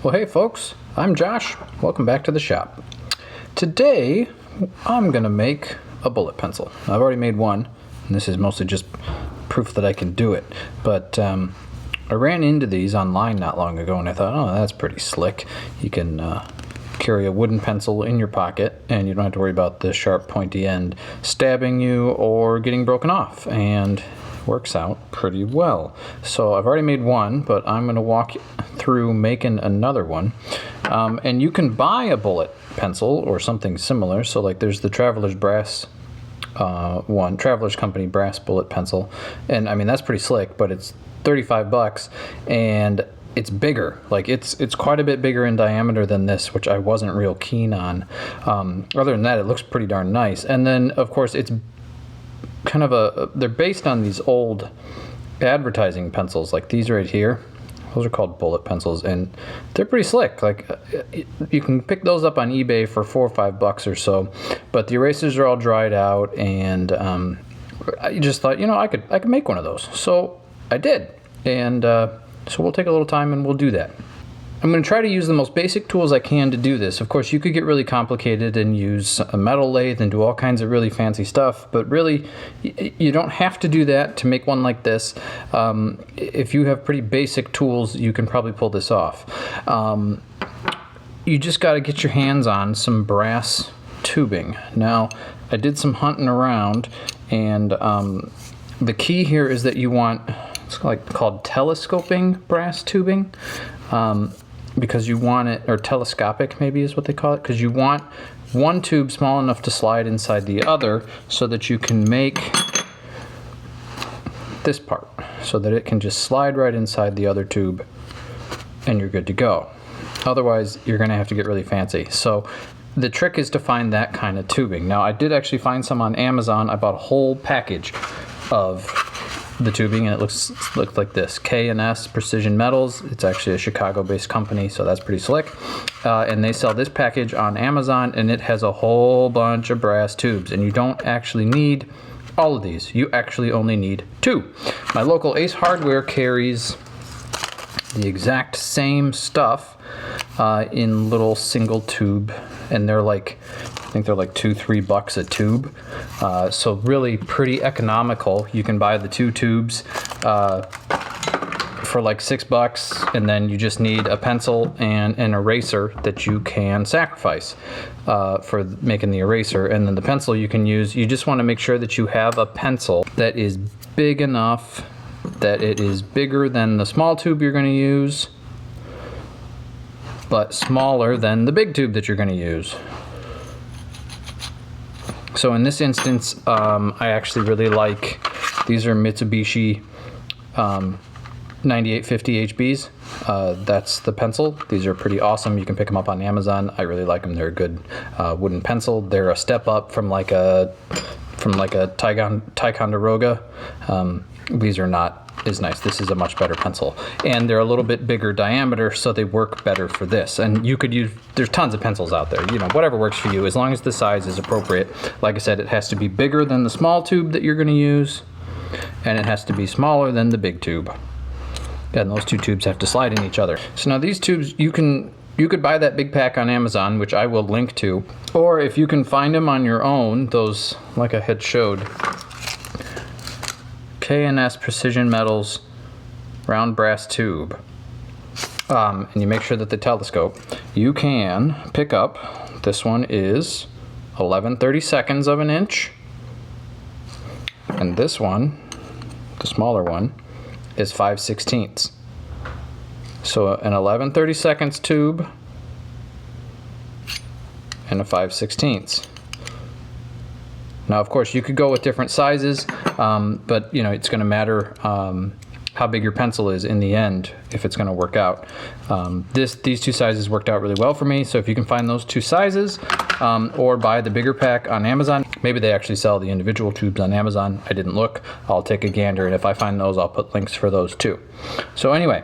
Well, hey folks, I'm Josh. Welcome back to the shop. Today, I'm gonna make a bullet pencil. I've already made one, and this is mostly just proof that I can do it. But I ran into these online not long ago, and I thought, oh, that's pretty slick. You can carry a wooden pencil in your pocket, and you don't have to worry about the sharp, pointy end stabbing you or getting broken off. And works out pretty well. So I've already made one, but I'm going to walk through making another one. And you can buy a bullet pencil or something similar. So like there's the Traveler's Brass Traveler's Company brass bullet pencil. And I mean, that's pretty slick, but it's $35 and it's bigger. Like it's quite a bit bigger in diameter than this, which I wasn't real keen on. Other than that, it looks pretty darn nice. And then of course it's kind of they're based on these old advertising pencils like these right here. Those are called bullet pencils, and they're pretty slick. Like you can pick those up on eBay for $4 or $5 or so, but the erasers are all dried out, and I just thought, I could make one of those. So I did, and so we'll take a little time and we'll do that. I'm going to try to use the most basic tools I can to do this. Of course, you could get really complicated and use a metal lathe and do all kinds of really fancy stuff, but really, you don't have to do that to make one like this. If you have pretty basic tools, you can probably pull this off. You just got to get your hands on some brass tubing. Now, I did some hunting around, and the key here is that you want, it's called telescoping brass tubing. Because you want it, or telescopic maybe is what they call it, because you want one tube small enough to slide inside the other so that you can make this part, so that it can just slide right inside the other tube and you're good to go. Otherwise, you're going to have to get really fancy. So the trick is to find that kind of tubing. Now, I did actually find some on Amazon. I bought a whole package of the tubing, and it looks like this. K&S Precision Metals. It's actually a Chicago-based company, so that's pretty slick. And they sell this package on Amazon, and it has a whole bunch of brass tubes. And you don't actually need all of these. You actually only need 2. My local Ace Hardware carries the exact same stuff in little single tube, and they're like, I think they're like $2-3 a tube. So really pretty economical. You can buy the 2 tubes for like $6, and then you just need a pencil and an eraser that you can sacrifice for making the eraser. And then the pencil you can use, you just want to make sure that you have a pencil that is big enough that it is bigger than the small tube you're going to use, but smaller than the big tube that you're going to use. So in this instance, I actually really like, these are Mitsu-bishi 9850 HBs. That's the pencil. These are pretty awesome. You can pick them up on Amazon. I really like them. They're a good wooden pencil. They're a step up from like a Ticonderoga. These are not as nice. This is a much better pencil, and they're a little bit bigger diameter, so they work better for this. And you could use, there's tons of pencils out there, whatever works for you, as long as the size is appropriate. Like I said, it has to be bigger than the small tube that you're going to use, and it has to be smaller than the big tube. And those 2 tubes have to slide in each other. So now these tubes, you could buy that big pack on Amazon, which I will link to, or if you can find them on your own, those, like I had showed, K&S Precision Metals round brass tube, and you make sure that they telescope, you can pick up, this one is 11/32 of an inch, and this one, the smaller one, is 5/16. So an 11/32 tube and a 5/16. Now, of course, you could go with different sizes, but it's going to matter how big your pencil is in the end if it's going to work out. These 2 sizes worked out really well for me, so if you can find those 2 sizes, or buy the bigger pack on Amazon. Maybe they actually sell the individual tubes on Amazon. I didn't look. I'll take a gander, and if I find those, I'll put links for those too. So anyway,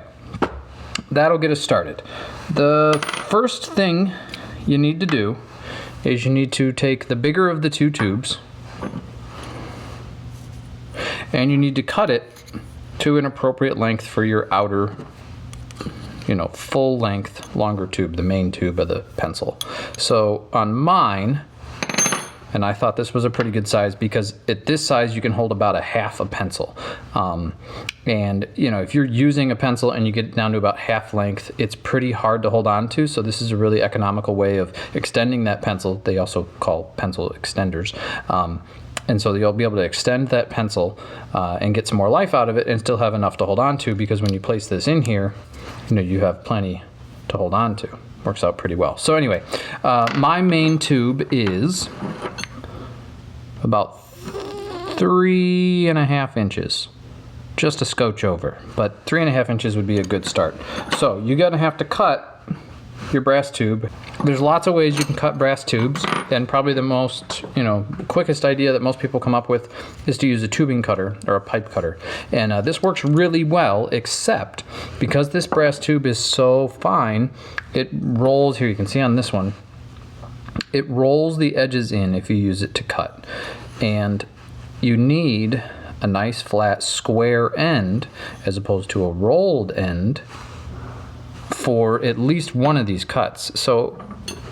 that'll get us started. The first thing you need to do is you need to take the bigger of the 2 tubes, and you need to cut it to an appropriate length for your outer you know, full length, longer tube, the main tube of the pencil. So on mine, and I thought this was a pretty good size because at this size you can hold about a half a pencil. And you know, if you're using a pencil and you get down to about half length, it's pretty hard to hold on to. So this is a really economical way of extending that pencil. They also call pencil extenders. And so you'll be able to extend that pencil and get some more life out of it and still have enough to hold on to, because when you place this in here, you know, you have plenty to hold on to. Works out pretty well. So anyway, my main tube is about 3.5 inches, just a scotch over, but 3.5 inches would be a good start. So you're gonna have to cut your brass tube. There's lots of ways you can cut brass tubes, and probably the most, you know, quickest idea that most people come up with is to use a tubing cutter or a pipe cutter. And this works really well, except because this brass tube is so fine, it rolls, here you can see on this one, it rolls the edges in if you use it to cut. And you need a nice flat square end as opposed to a rolled end for at least one of these cuts. So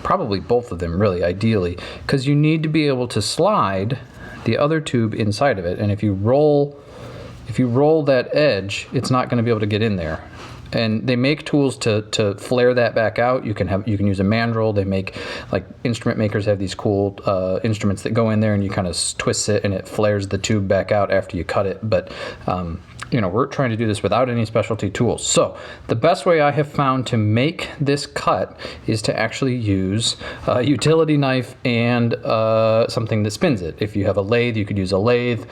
probably both of them, really, ideally, because you need to be able to slide the other tube inside of it. And if you roll that edge, it's not going to be able to get in there. And they make tools to flare that back out. You can use a mandrel. They make, like, instrument makers have these cool instruments that go in there and you kind of twist it and it flares the tube back out after you cut it. But you know, we're trying to do this without any specialty tools. So the best way I have found to make this cut is to actually use a utility knife and something that spins it. If you have a lathe, you could use a lathe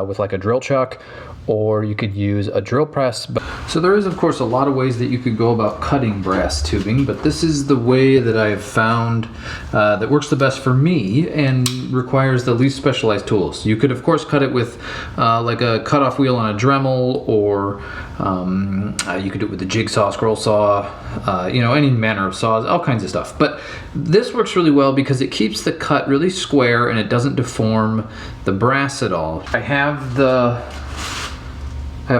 with like a drill chuck, or you could use a drill press. So there is, of course, a lot of ways that you could go about cutting brass tubing, but this is the way that I have found that works the best for me and requires the least specialized tools. You could, of course, cut it with like a cutoff wheel on a Dremel, or you could do it with a jigsaw, scroll saw, you know, any manner of saws, all kinds of stuff. But this works really well because it keeps the cut really square and it doesn't deform the brass at all. I have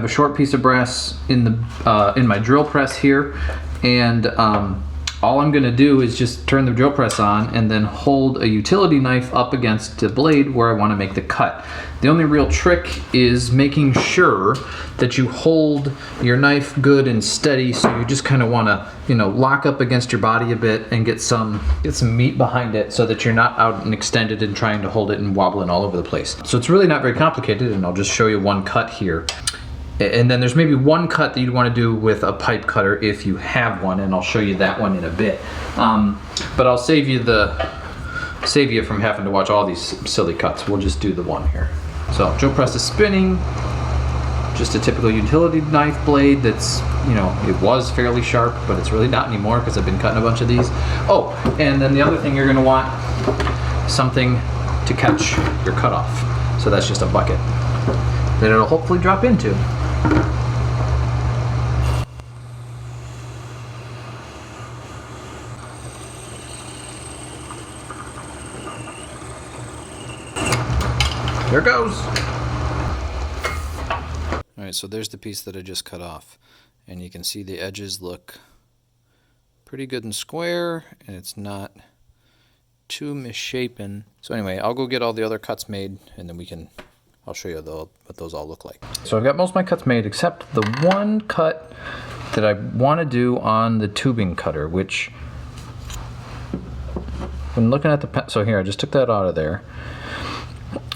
a short piece of brass in my drill press here, and all I'm gonna do is just turn the drill press on and then hold a utility knife up against the blade where I wanna make the cut. The only real trick is making sure that you hold your knife good and steady, so you just kind of wanna, you know, lock up against your body a bit and get some meat behind it so that you're not out and extended and trying to hold it and wobbling all over the place. So it's really not very complicated, and I'll just show you one cut here. And then there's maybe one cut that you'd want to do with a pipe cutter if you have one, and I'll show you that one in a bit. But I'll save you from having to watch all these silly cuts. We'll just do the one here. So drill press is spinning, just a typical utility knife blade that's, you know, it was fairly sharp, but it's really not anymore because I've been cutting a bunch of these. Oh, and then the other thing you're going to want, something to catch your cutoff. So that's just a bucket that it'll hopefully drop into. There it goes. All right, so there's the piece that I just cut off, and you can see the edges look pretty good and square, and it's not too misshapen. So anyway, I'll go get all the other cuts made, and then I'll show you what those all look like. So I've got most of my cuts made except the one cut that I want to do on the tubing cutter, which, when looking at the so here, I just took that out of there.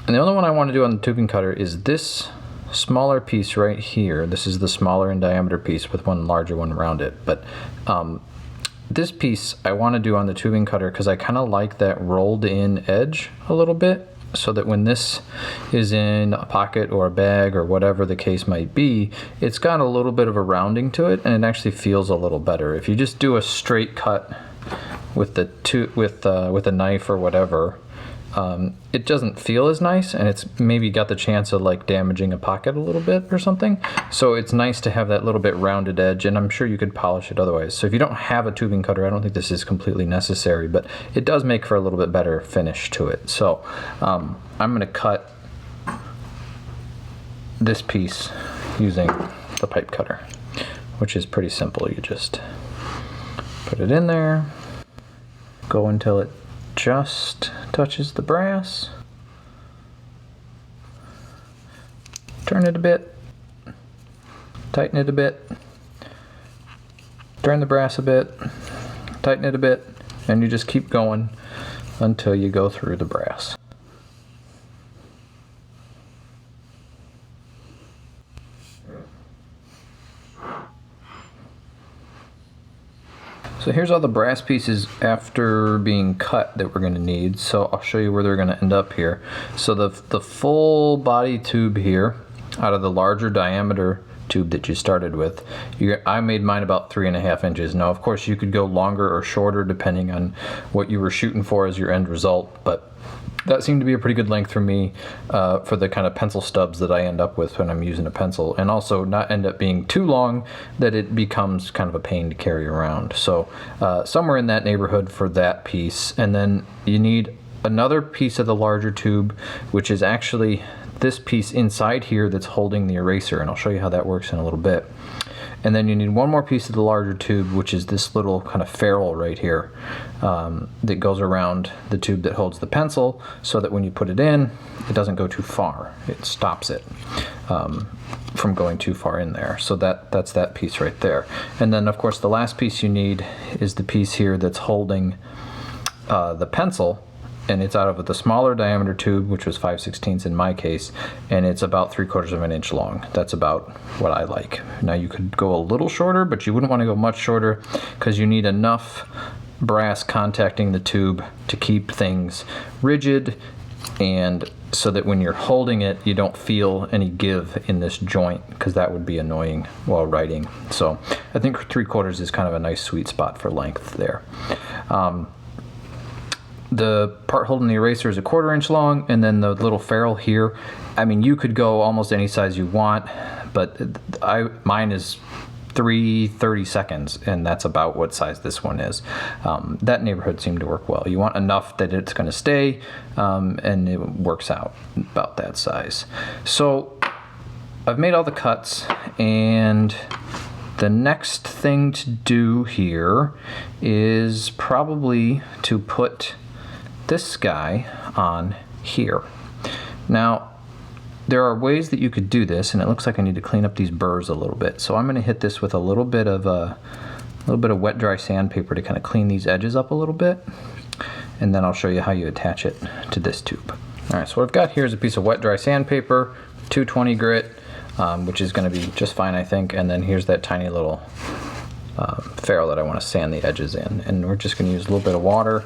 And the only one I want to do on the tubing cutter is this smaller piece right here. This is the smaller in diameter piece with one larger one around it. But this piece I want to do on the tubing cutter because I kind of like that rolled in edge a little bit, so that when this is in a pocket or a bag or whatever the case might be, it's got a little bit of a rounding to it and it actually feels a little better. If you just do a straight cut with a knife or whatever, it doesn't feel as nice, and it's maybe got the chance of like damaging a pocket a little bit or something. So it's nice to have that little bit rounded edge, and I'm sure you could polish it otherwise. So if you don't have a tubing cutter, I don't think this is completely necessary, but it does make for a little bit better finish to it. So I'm gonna cut this piece using the pipe cutter, which is pretty simple. You just put it in there, go until it just touches the brass, turn it a bit, tighten it a bit, turn the brass a bit, tighten it a bit, and you just keep going until you go through the brass. So here's all the brass pieces after being cut that we're going to need. So I'll show you where they're going to end up here. So the full body tube here, out of the larger diameter tube that you started with, I made mine about 3.5 inches. Now of course you could go longer or shorter depending on what you were shooting for as your end result, but that seemed to be a pretty good length for me for the kind of pencil stubs that I end up with when I'm using a pencil, and also not end up being too long that it becomes kind of a pain to carry around. So somewhere in that neighborhood for that piece. And then you need another piece of the larger tube, which is actually this piece inside here that's holding the eraser, and I'll show you how that works in a little bit. And then you need one more piece of the larger tube, which is this little kind of ferrule right here that goes around the tube that holds the pencil, so that when you put it in, it doesn't go too far. It stops it from going too far in there. So that's that piece right there. And then of course the last piece you need is the piece here that's holding the pencil, and it's out of the smaller diameter tube, which was 5/16 in my case, and it's about 3/4 of an inch long. That's about what I like. Now you could go a little shorter, but you wouldn't want to go much shorter because you need enough brass contacting the tube to keep things rigid, and so that when you're holding it you don't feel any give in this joint, because that would be annoying while writing. So I think 3/4 is kind of a nice sweet spot for length there. The part holding the eraser is 1/4 inch long, and then the little ferrule here, I mean you could go almost any size you want, but mine is 3/32, and that's about what size this one is. That neighborhood seemed to work well. You want enough that it's going to stay, and it works out about that size. So I've made all the cuts, and the next thing to do here is probably to put this guy on here. Now there are ways that you could do this, and it looks like I need to clean up these burrs a little bit. So I'm going to hit this with a little bit of wet dry sandpaper to kind of clean these edges up a little bit, and then I'll show you how you attach it to this tube. Alright, so what I've got here is a piece of wet dry sandpaper, 220 grit, which is going to be just fine I think, and then here's that tiny little ferrule that I want to sand the edges in, and we're just going to use a little bit of water.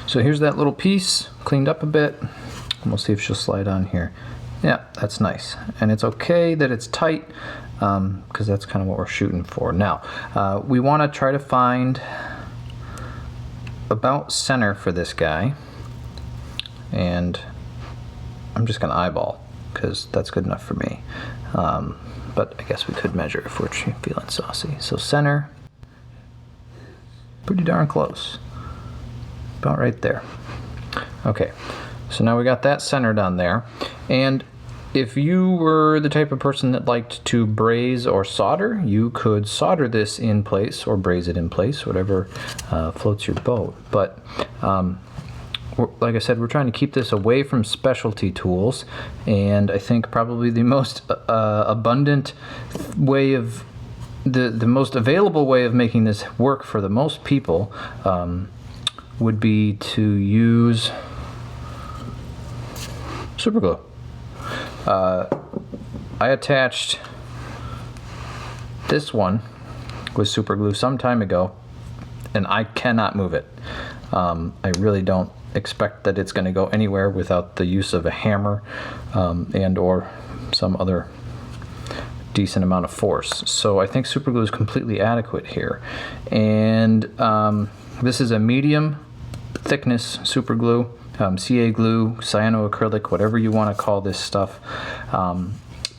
So here's that little piece, cleaned up a bit, and we'll see if she'll slide on here. Yeah, that's nice. And it's okay that it's tight, because that's kind of what we're shooting for. Now, we want to try to find about center for this guy, and I'm just going to eyeball, because that's good enough for me. But I guess we could measure if we're feeling saucy. So center, pretty darn close. About right there. Okay, so now we got that centered on there, and if you were the type of person that liked to braze or solder, you could solder this in place or braze it in place, whatever floats your boat. But like I said, we're trying to keep this away from specialty tools, and I think probably the most abundant way of the most available way of making this work for the most people would be to use super glue. I attached this one with super glue some time ago, and I cannot move it. I really don't expect that it's going to go anywhere without the use of a hammer and or some other decent amount of force. So I think super glue is completely adequate here. And this is a medium thickness super glue, CA glue, cyanoacrylic, whatever you want to call this stuff.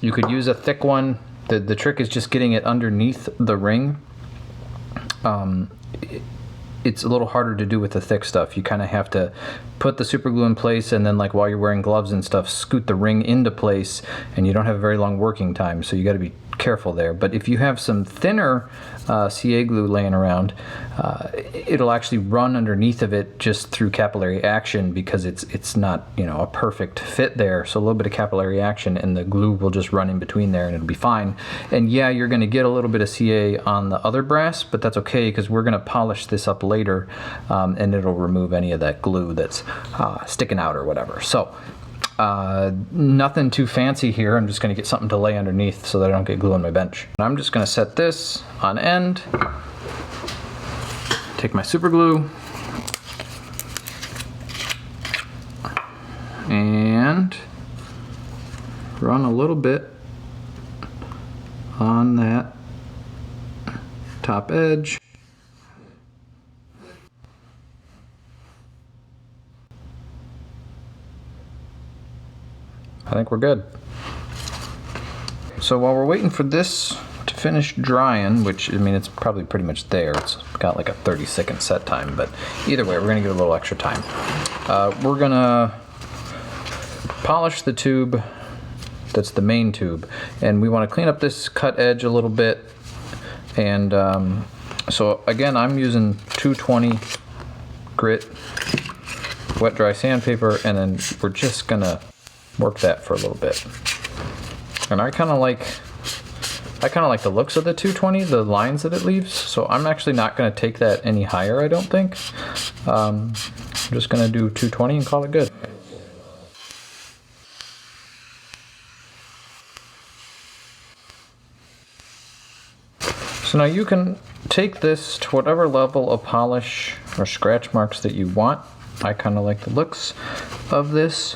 You could use a thick one. The trick is just getting it underneath the ring. it's a little harder to do with the thick stuff. You kind of have to put the super glue in place, and then like while you're wearing gloves and stuff, scoot the ring into place, and you don't have a very long working time, so you got to be careful there. But if you have some thinner CA glue laying around, it'll actually run underneath of it just through capillary action, because it's not, you know, a perfect fit there. So a little bit of capillary action and the glue will just run in between there and it'll be fine. And yeah, you're going to get a little bit of CA on the other brass, but that's okay, because we're going to polish this up later, and it'll remove any of that glue that's sticking out or whatever. So nothing too fancy here. I'm just going to get something to lay underneath so that I don't get glue on my bench. And I'm just going to set this on end, take my super glue, and run a little bit on that top edge. I think we're good. So while we're waiting for this to finish drying, which, I mean, it's probably pretty much there. It's got like a 30-second set time, but either way, we're gonna get a little extra time. We're gonna polish the tube that's the main tube, and we wanna clean up this cut edge a little bit. And so again, I'm using 220 grit wet dry sandpaper, and then we're just gonna work that for a little bit. And I kind of like the looks of the 220, the lines that it leaves, so I'm actually not going to take that any higher, I don't think. I'm just going to do 220 and call it good. So now you can take this to whatever level of polish or scratch marks that you want. I kind of like the looks of this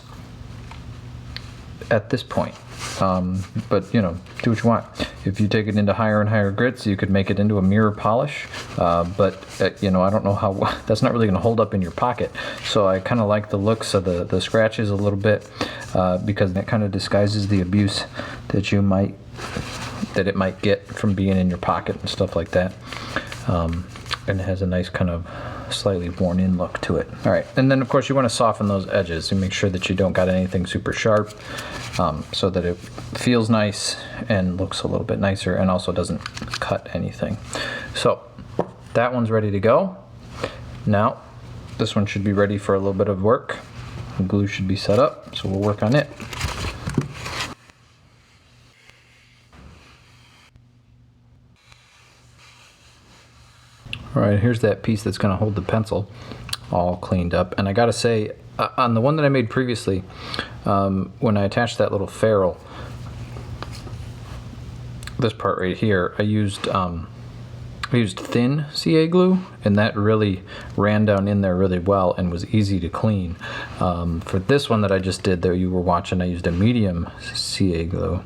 at this point, but you know, do what you want. If you take it into higher and higher grits, you could make it into a mirror polish, but you know, I don't know how that's not really going to hold up in your pocket. So I kind of like the looks of the scratches a little bit, because that kind of disguises the abuse that it might get from being in your pocket and stuff like that. And it has a nice kind of slightly worn in look to it. All right, and then of course you want to soften those edges and make sure that you don't got anything super sharp, so that it feels nice and looks a little bit nicer and also doesn't cut anything. So that one's ready to go. Now this one should be ready for a little bit of work. The glue should be set up, so we'll work on it. All right, here's that piece that's going to hold the pencil all cleaned up. And I gotta say, on the one that I made previously, when I attached that little ferrule, this part right here, I used thin CA glue, and that really ran down in there really well and was easy to clean. For this one that I just did, that you were watching, I used a medium CA glue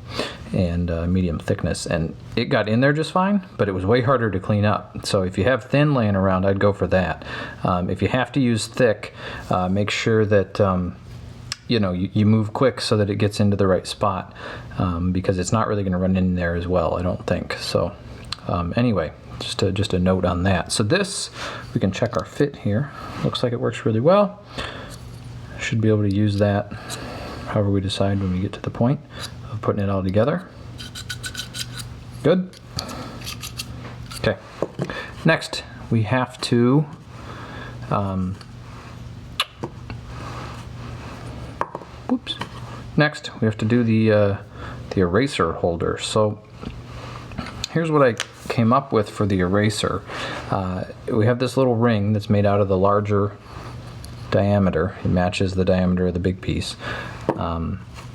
and medium thickness, and it got in there just fine, but it was way harder to clean up. So if you have thin laying around, I'd go for that. If you have to use thick, make sure that you know, you move quick so that it gets into the right spot, because it's not really going to run in there as well, I don't think. So anyway, just a note on that. So this, we can check our fit here. Looks like it works really well. Should be able to use that however we decide when we get to the point of putting it all together. Good. Okay. Next, we have to Next, we have to do the eraser holder. So here's what I came up with for the eraser. We have this little ring that's made out of the larger diameter. It matches the diameter of the big piece.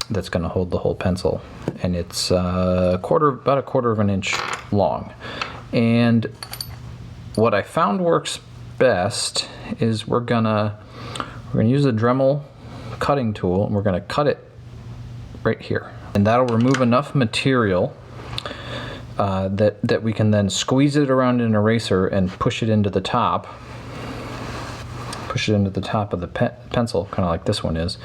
That's going to hold the whole pencil, and it's about a quarter of an inch long. And what I found works best is we're gonna use a Dremel cutting tool, and we're gonna cut it right here, and that'll remove enough material that we can then squeeze it around an eraser and push it into the top of the pencil, kind of like this one is,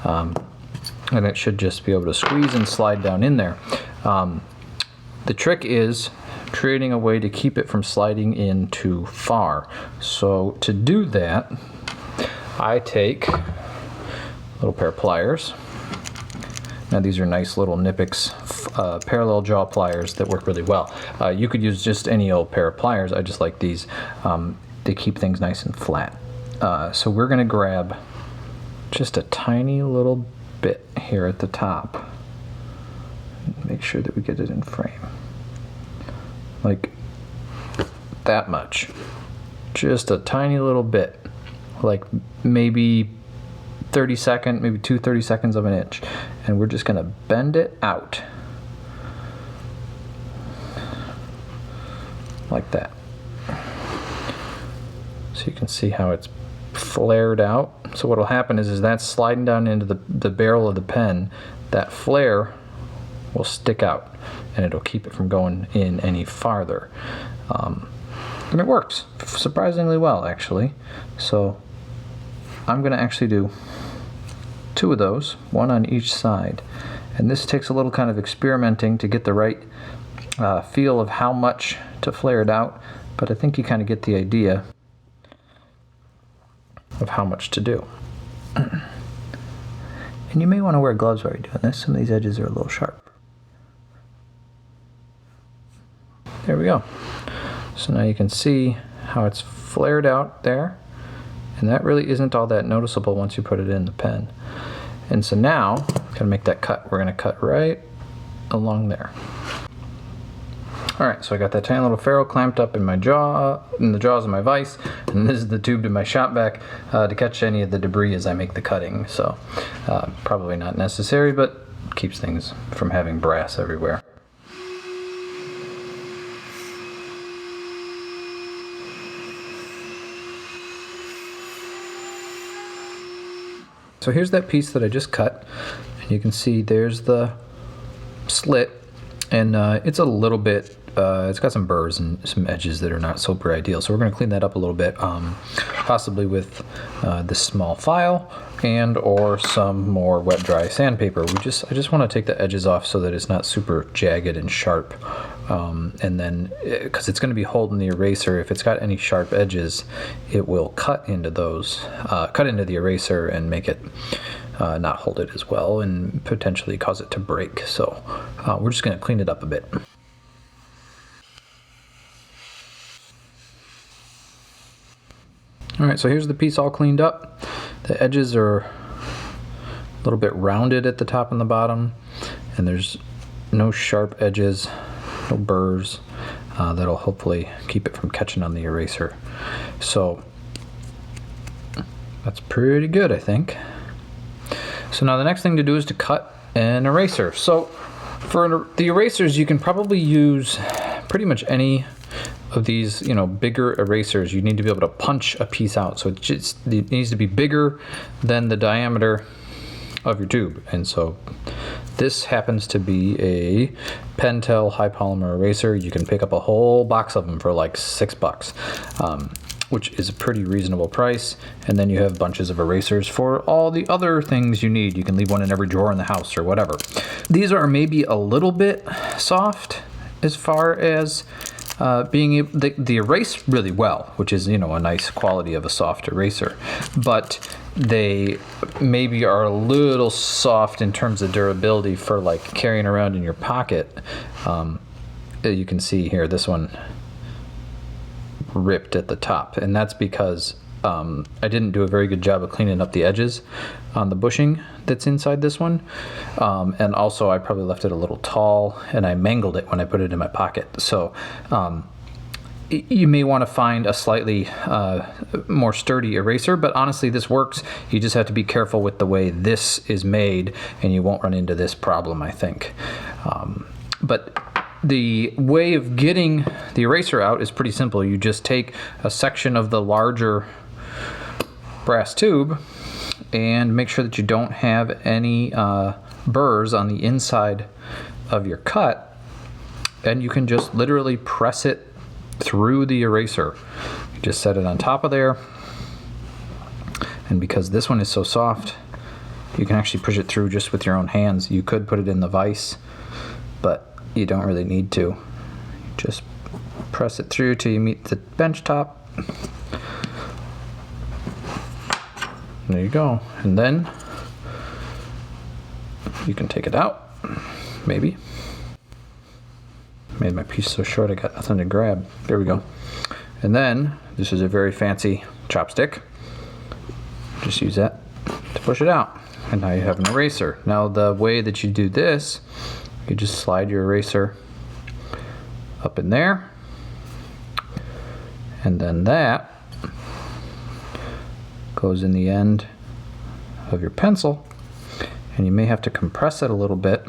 and it should just be able to squeeze and slide down in there. The trick is creating a way to keep it from sliding in too far. So to do that, I take a little pair of pliers. Now these are nice little Knipex parallel jaw pliers that work really well. You could use just any old pair of pliers. I just like these. They keep things nice and flat. So we're going to grab just a tiny little bit here at the top. Make sure that we get it in frame. Like that much. Just a tiny little bit. Like maybe 32 30-seconds of an inch, and we're just gonna bend it out like that, so you can see how it's flared out. So what will happen is that's sliding down into the barrel of the pen. That flare will stick out and it'll keep it from going in any farther, and it works surprisingly well, actually. So I'm gonna actually do 2 of those, 1 on each side. And this takes a little kind of experimenting to get the right feel of how much to flare it out, but I think you kind of get the idea of how much to do. And you may want to wear gloves while you're doing this. Some of these edges are a little sharp. There we go. So now you can see how it's flared out there. And that really isn't all that noticeable once you put it in the pen. And so now, to make that cut, we're gonna cut right along there. All right, so I got that tiny little ferrule clamped up in my jaw, in the jaws of my vise, and this is the tube to my shop vac to catch any of the debris as I make the cutting. So probably not necessary, but keeps things from having brass everywhere. So here's that piece that I just cut, and you can see there's the slit, and it's a little bit, it's got some burrs and some edges that are not super ideal, so we're going to clean that up a little bit, possibly with this small file and or some more wet dry sandpaper. I just want to take the edges off so that it's not super jagged and sharp, and then because it's going to be holding the eraser, if it's got any sharp edges, it will cut into those, cut into the eraser and make it not hold it as well and potentially cause it to break. So we're just going to clean it up a bit. Alright, so here's the piece all cleaned up. The edges are a little bit rounded at the top and the bottom, and there's no sharp edges, no burrs. That'll hopefully keep it from catching on the eraser. So that's pretty good, I think. So now the next thing to do is to cut an eraser. So for the erasers, you can probably use pretty much any of these, you know, bigger erasers. You need to be able to punch a piece out, so it needs to be bigger than the diameter of your tube. And so this happens to be a Pentel high polymer eraser. You can pick up a whole box of them for like $6, which is a pretty reasonable price. And then you have bunches of erasers for all the other things you need. You can leave one in every drawer in the house or whatever. These are maybe a little bit soft as far as being able, they erase really well, which is, you know, a nice quality of a soft eraser, but they maybe are a little soft in terms of durability for like carrying around in your pocket. You can see here, this one ripped at the top, and that's because I didn't do a very good job of cleaning up the edges on the bushing that's inside this one, and also I probably left it a little tall, and I mangled it when I put it in my pocket. So you may want to find a slightly more sturdy eraser, but honestly this works. You just have to be careful with the way this is made, and you won't run into this problem, I think. But the way of getting the eraser out is pretty simple. You just take a section of the larger brass tube and make sure that you don't have any burrs on the inside of your cut, and you can just literally press it through the eraser. You just set it on top of there, and because this one is so soft, you can actually push it through just with your own hands. You could put it in the vise, but you don't really need to. Just press it through till you meet the bench top. There you go. And then you can take it out, maybe. Made my piece so short I got nothing to grab. There we go. And then, this is a very fancy chopstick. Just use that to push it out. And now you have an eraser. Now the way that you do this, you just slide your eraser up in there. And then that goes in the end of your pencil, and you may have to compress it a little bit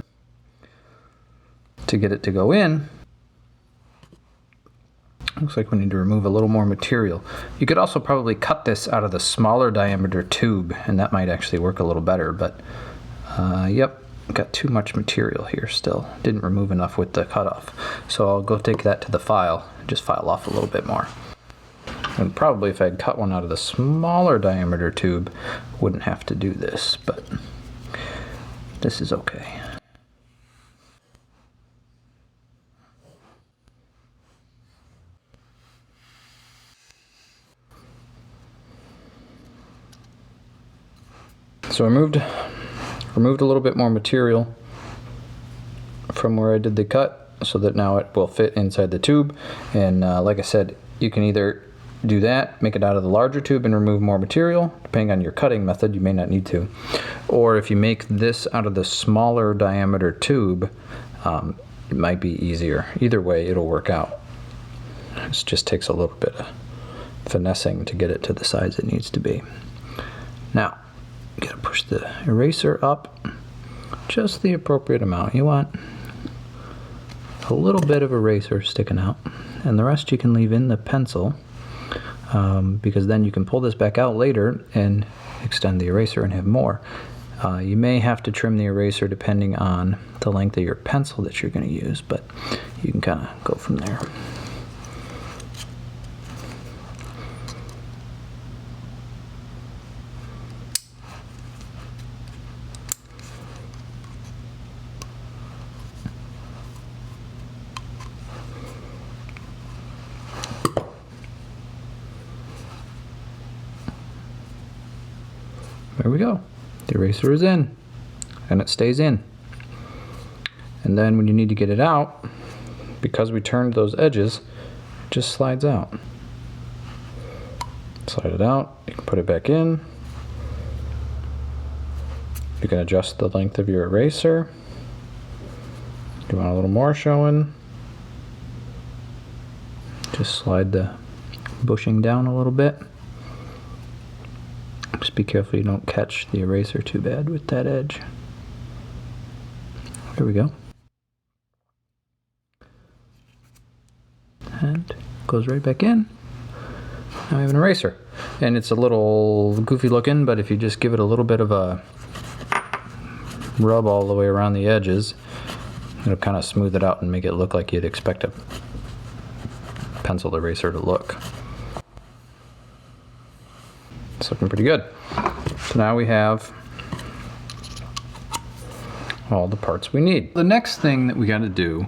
to get it to go in. Looks like we need to remove a little more material. You could also probably cut this out of the smaller diameter tube, and that might actually work a little better, but yep, got too much material here still. Didn't remove enough with the cutoff. So I'll go take that to the file and just file off a little bit more. And probably if I'd cut one out of the smaller diameter tube, wouldn't have to do this, but this is okay. So I removed a little bit more material from where I did the cut so that now it will fit inside the tube. And like I said, you can either do that, make it out of the larger tube and remove more material. Depending on your cutting method, you may not need to. Or if you make this out of the smaller diameter tube, it might be easier. Either way, it'll work out. It just takes a little bit of finessing to get it to the size it needs to be. Now, you gotta push the eraser up just the appropriate amount. You want a little bit of eraser sticking out, and the rest you can leave in the pencil. Because then you can pull this back out later and extend the eraser and have more. You may have to trim the eraser depending on the length of your pencil that you're going to use, but you can kind of go from there. There we go. The eraser is in, and it stays in. And then when you need to get it out, because we turned those edges, it just slides out. Slide it out, you can put it back in. You can adjust the length of your eraser. You want a little more showing, just slide the bushing down a little bit. Just be careful you don't catch the eraser too bad with that edge. There we go. And goes right back in. Now we have an eraser. And it's a little goofy looking, but if you just give it a little bit of a rub all the way around the edges, it'll kind of smooth it out and make it look like you'd expect a pencil eraser to look. It's looking pretty good. So now we have all the parts we need. The next thing that we got to do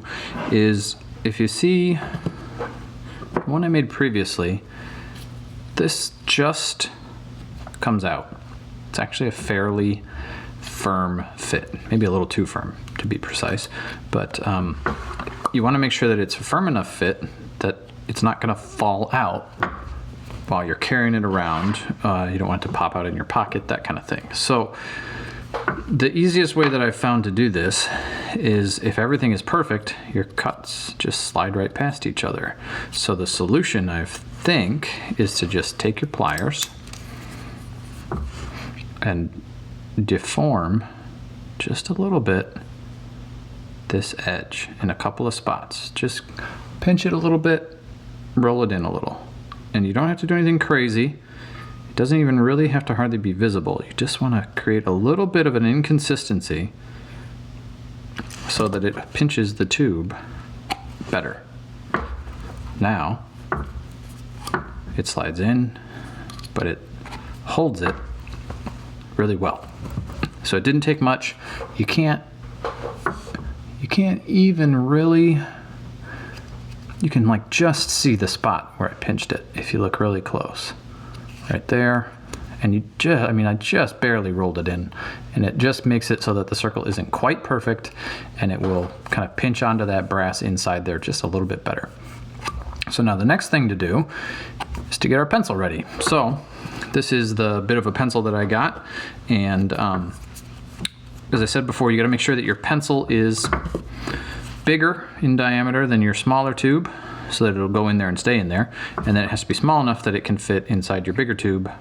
is, if you see the one I made previously, this just comes out. It's actually a fairly firm fit, maybe a little too firm to be precise, but you want to make sure that it's a firm enough fit that it's not going to fall out while you're carrying it around. You don't want it to pop out in your pocket, that kind of thing. So the easiest way that I've found to do this is, if everything is perfect, your cuts just slide right past each other. So the solution, I think, is to just take your pliers and deform just a little bit this edge in a couple of spots. Just pinch it a little bit, roll it in a little. And you don't have to do anything crazy. It doesn't even really have to hardly be visible. You just want to create a little bit of an inconsistency so that it pinches the tube better. Now, it slides in, but it holds it really well. So it didn't take much. You can't even really you can like just see the spot where I pinched it if you look really close. Right there. And you just, I just barely rolled it in, and it just makes it so that the circle isn't quite perfect, and it will kind of pinch onto that brass inside there just a little bit better. So now the next thing to do is to get our pencil ready. So this is the bit of a pencil that I got, and as I said before, you got to make sure that your pencil is bigger in diameter than your smaller tube, so that it'll go in there and stay in there, and then it has to be small enough that it can fit inside your bigger tube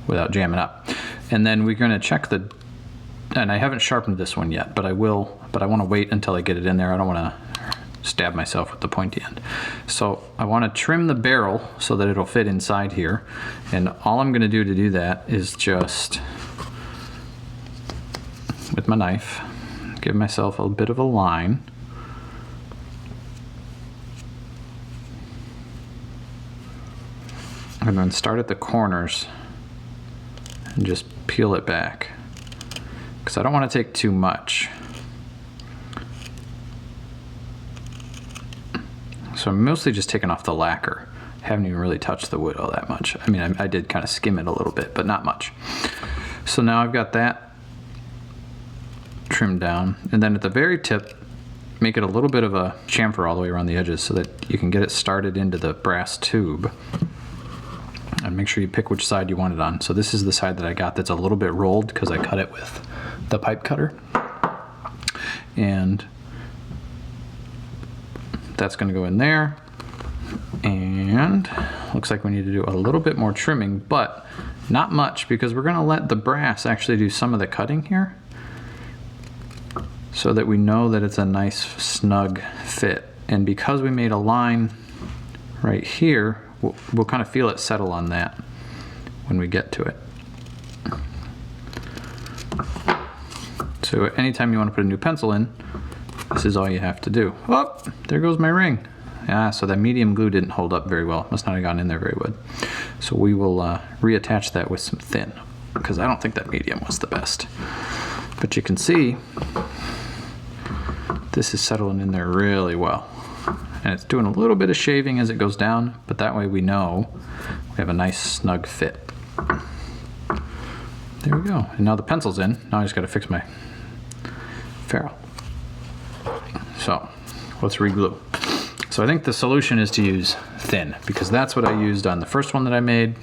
without jamming up. And then we're going to check and I haven't sharpened this one yet, but I will, but I want to wait until I get it in there. I don't want to stab myself with the pointy end. So I want to trim the barrel so that it'll fit inside here, and all I'm going to do that is just, with my knife, give myself a bit of a line. And then start at the corners and just peel it back, because I don't want to take too much. So I'm mostly just taking off the lacquer. I haven't even really touched the wood all that much. I mean, I did kind of skim it a little bit, but not much. So now I've got that trimmed down, and then at the very tip, make it a little bit of a chamfer all the way around the edges so that you can get it started into the brass tube. And make sure you pick which side you want it on. So this is the side that I got that's a little bit rolled because I cut it with the pipe cutter. And that's going to go in there. And looks like we need to do a little bit more trimming, but not much, because we're going to let the brass actually do some of the cutting here, so that we know that it's a nice snug fit. And because we made a line right here, we'll kind of feel it settle on that when we get to it. So anytime you want to put a new pencil in, this is all you have to do. Oh, there goes my ring. Yeah, so that medium glue didn't hold up very well. Must not have gotten in there very good. So we will reattach that with some thin, because I don't think that medium was the best. But you can see this is settling in there really well. And it's doing a little bit of shaving as it goes down, but that way we know we have a nice snug fit. There we go. And now the pencil's in. Now I just got to fix my ferrule. So let's re-glue. So I think the solution is to use thin, because that's what I used on the first one that I made,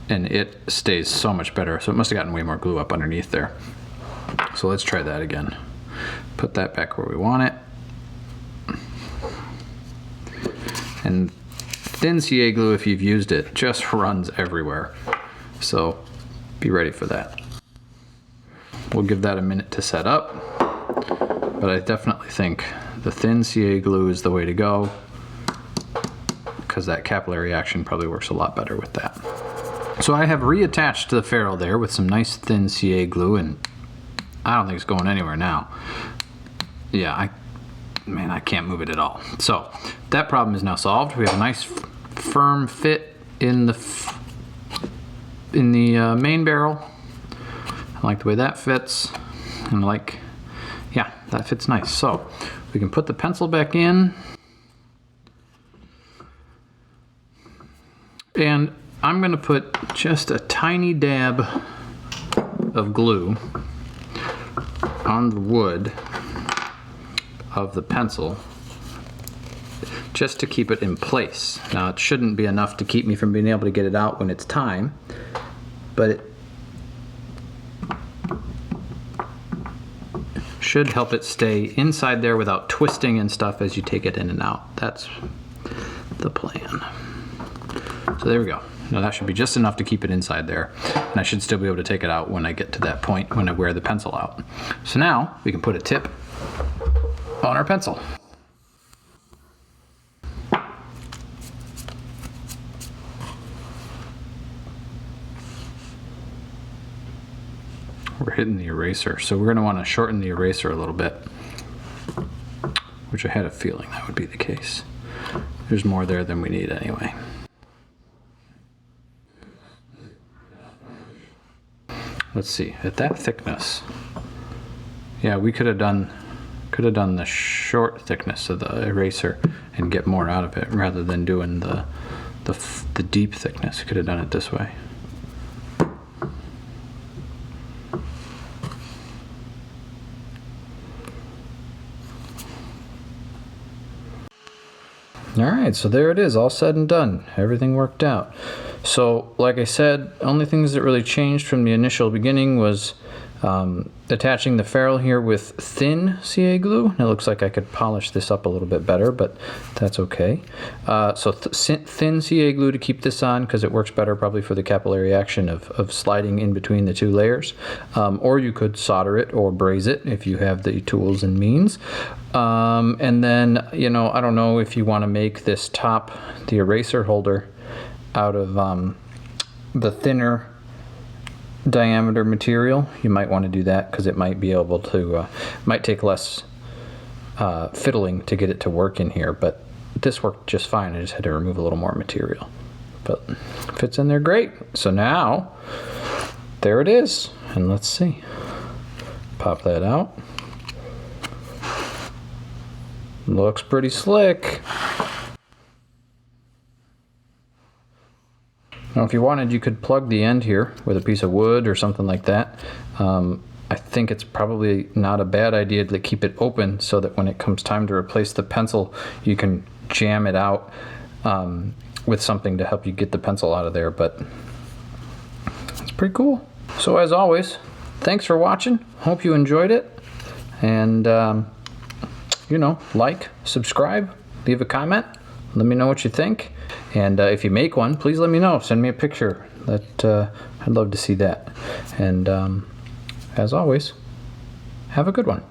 and it stays so much better. So it must have gotten way more glue up underneath there. So let's try that again. Put that back where we want it. And thin CA glue, if you've used it, just runs everywhere. So be ready for that. We'll give that a minute to set up, but I definitely think the thin CA glue is the way to go, because that capillary action probably works a lot better with that. So I have reattached the ferrule there with some nice thin CA glue, and I don't think it's going anywhere now. Yeah, man, I can't move it at all. So that problem is now solved. We have a nice firm fit in the main barrel. I like the way that fits, and yeah, that fits nice. So we can put the pencil back in, and I'm going to put just a tiny dab of glue on the wood of the pencil, just to keep it in place. Now, it shouldn't be enough to keep me from being able to get it out when it's time, but it should help it stay inside there without twisting and stuff as you take it in and out. That's the plan. So there we go. Now that should be just enough to keep it inside there, and I should still be able to take it out when I get to that point when I wear the pencil out. So now we can put a tip on our pencil. We're hitting the eraser, so we're going to want to shorten the eraser a little bit, which I had a feeling that would be the case. There's more there than we need anyway. Let's see, at that thickness, yeah, we could have Could have done the short thickness of the eraser and get more out of it rather than doing the deep thickness. Could have done it this way. Alright, so there it is, all said and done. Everything worked out. So, like I said, only things that really changed from the initial beginning was attaching the ferrule here with thin CA glue. It looks like I could polish this up a little bit better, but that's okay. So thin CA glue to keep this on because it works better probably for the capillary action of sliding in between the two layers. Or you could solder it or braze it if you have the tools and means. And then, you know, I don't know if you want to make this top, the eraser holder, out of the thinner diameter material. You might want to do that because it might be able to, might take less fiddling to get it to work in here, but this worked just fine. I just had to remove a little more material, but fits in there great. So now, there it is, and let's see. Pop that out. Looks pretty slick. Now if you wanted, you could plug the end here with a piece of wood or something like that. I think it's probably not a bad idea to keep it open so that when it comes time to replace the pencil, you can jam it out with something to help you get the pencil out of there, but it's pretty cool. So as always, thanks for watching. Hope you enjoyed it. And you know, like, subscribe, leave a comment, let me know what you think. And if you make one, please let me know. Send me a picture. I'd love to see that. And as always, have a good one.